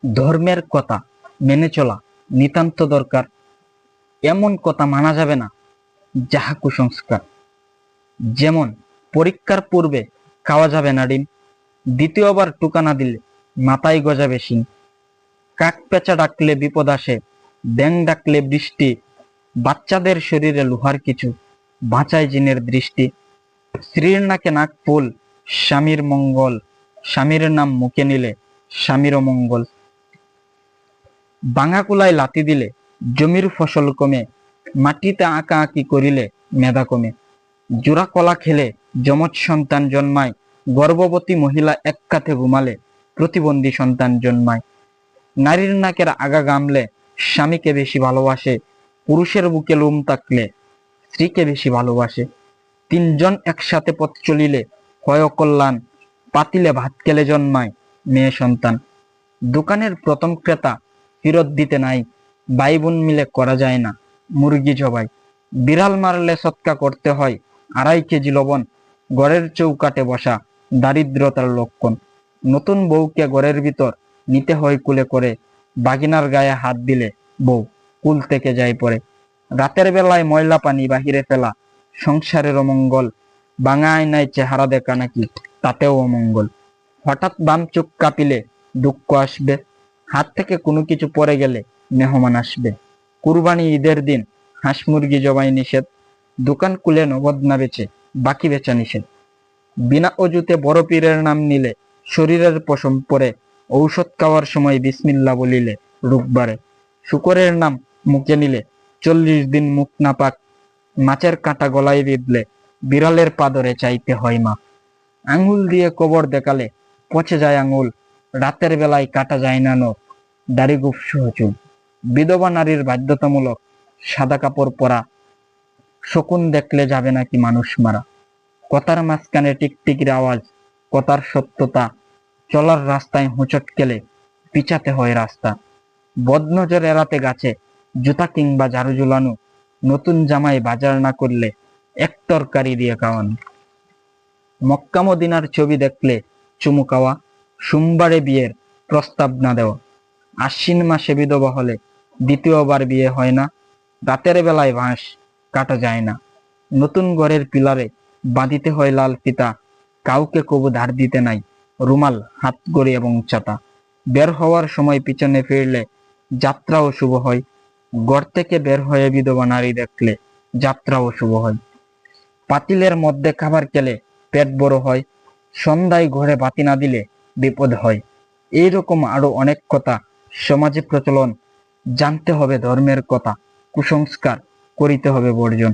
ধর্মের কথা মেনে চলা নিতান্ত দরকার, এমন কথা মানা যাবে না যাহা কুসংস্কার। যেমন পরীক্ষার পূর্বে খাওয়া যাবে না ডিম, দ্বিতীয়বার টুকা না দিলে মাথায় গজাবে শিং, কাক পেঁচা ডাকলে বিপদ আসে, ব্যাঙ ডাকলে বৃষ্টি, বাচ্চাদের শরীরে লোহার কিছু, বাঁচায় জিনের দৃষ্টি, স্ত্রীর নাকে নাক ফুল, স্বামীর মঙ্গল, স্বামীর নাম মুখে নিলে স্বামীরও মঙ্গল, ভাঙা কুলায় লাথি দিলে জমির ফসল কমে, মাটিতে আঁকা আঁকি করিলে মেধা কমে, জোড়া কলা খেলে যমজ সন্তান জন্মায়, গর্ভবতী মহিলা এক কাঁধে ঘুমালে প্রতিবন্ধী সন্তান জন্মায়, নারীর নাকের আগা গামলে স্বামীকে বেশি ভালোবাসে, পুরুষের বুকে লোম থাকলে স্ত্রীকে বেশি ভালোবাসে, তিনজন একসাথে পথ চলিলে হয় অকল্যাণ, পাতিলে ভাত খেলে জন্মায় মেয়ে সন্তান, দোকানের প্রথম ক্রেতা ফেরত দিতে নাই, ভাই বোন মিলে করা যায় না মুরগি জবাই, বিড়াল মারলে সৎকা করতে হয় 2.5 কেজি লবণ, ঘরের চৌকাটে বসা দারিদ্রতার লক্ষণ, নতুন বউকে ঘরের ভিতর নিতে হয় কুলে করে, বাগিনার গায়ে হাত দিলে বউ কুল থেকে যায় পরে, রাতের বেলায় ময়লা পানি বাহিরে ফেলা সংসারের অমঙ্গল, ভাঙা আয়নায় চেহারা দেখা নাকি তাতেও অমঙ্গল, হঠাৎ বাম চোখ কাঁপিলে দুঃখ আসবে, হাত থেকে কোনো কিছু পড়ে গেলে মেহমান আসবে, কুরবানি ঈদের দিন হাঁস মুরগি জবাই নিষেধ, দোকান খুলে নগদ না বেচে বাকি বেচা নিষেধ, বিনা অজুতে বড় পীরের নাম নিলে শরীরের পশম পরে, ঔষধ খাওয়ার সময় বিসমিল্লা বলিলে রোগ বাড়ে, শুকরের নাম মুখে নিলে 40 দিন মুখ না পাক, মাছের কাঁটা গলায় বিঁধলে বিড়ালের পাদরে চাইতে হয় মা, আঙুল দিয়ে কবর দেখালে পচে যায় আঙুল, রাতের বেলায় কাটা যায় না নখ, দাড়ি গুফ সহ চুল, বিধবা নারীর বাধ্যতামূলক সাদা কাপড় পরা, শকুন দেখলে যাবে নাকি মানুষ মারা, কথার মাঝখানে টিকটিকির আওয়াজ, কথার সত্যতা, চলার রাস্তায় হোঁচট খেলে পিছাতে হয় রাস্তা, বদনজর এড়াতে গাছে জুতা কিংবা ঝাড়ু ঝুলানো, নতুন জামাই বাজার না করলে এক তরকারি দিয়ে খাওয়ানো, মক্কা মদিনার ছবি দেখলে চুমু খাওয়া, সোমবারে বিয়ের প্রস্তাব না দেওয়া, আশ্বিন মাসে বিধবা হলে দ্বিতীয়বার বিয়ে হয় না, রাতের বেলায় বাঁশ কাটা যায় না, নতুন ঘরের পিলারে বাঁধিতে হয় লাল ফিতা, কাউকে কবু ধার দিতে নাই রুমাল, হাত গড়ি এবং ছাতা, বের হওয়ার সময় পিছনে ফিরলে যাত্রাও শুভ হয়, ঘর থেকে বের হয়ে বিধবা নারী দেখলে যাত্রাও শুভ হয়, পাতিলের মধ্যে খাবার খেলে পেট বড় হয়, সন্ধ্যায় ঘরে বাতি না দিলে বিপদ হয়, এইরকম আরো অনেক কথা সমাজে প্রচলন, জানতে হবে ধর্মের কথা, কুসংস্কার করিতে হবে বর্জন।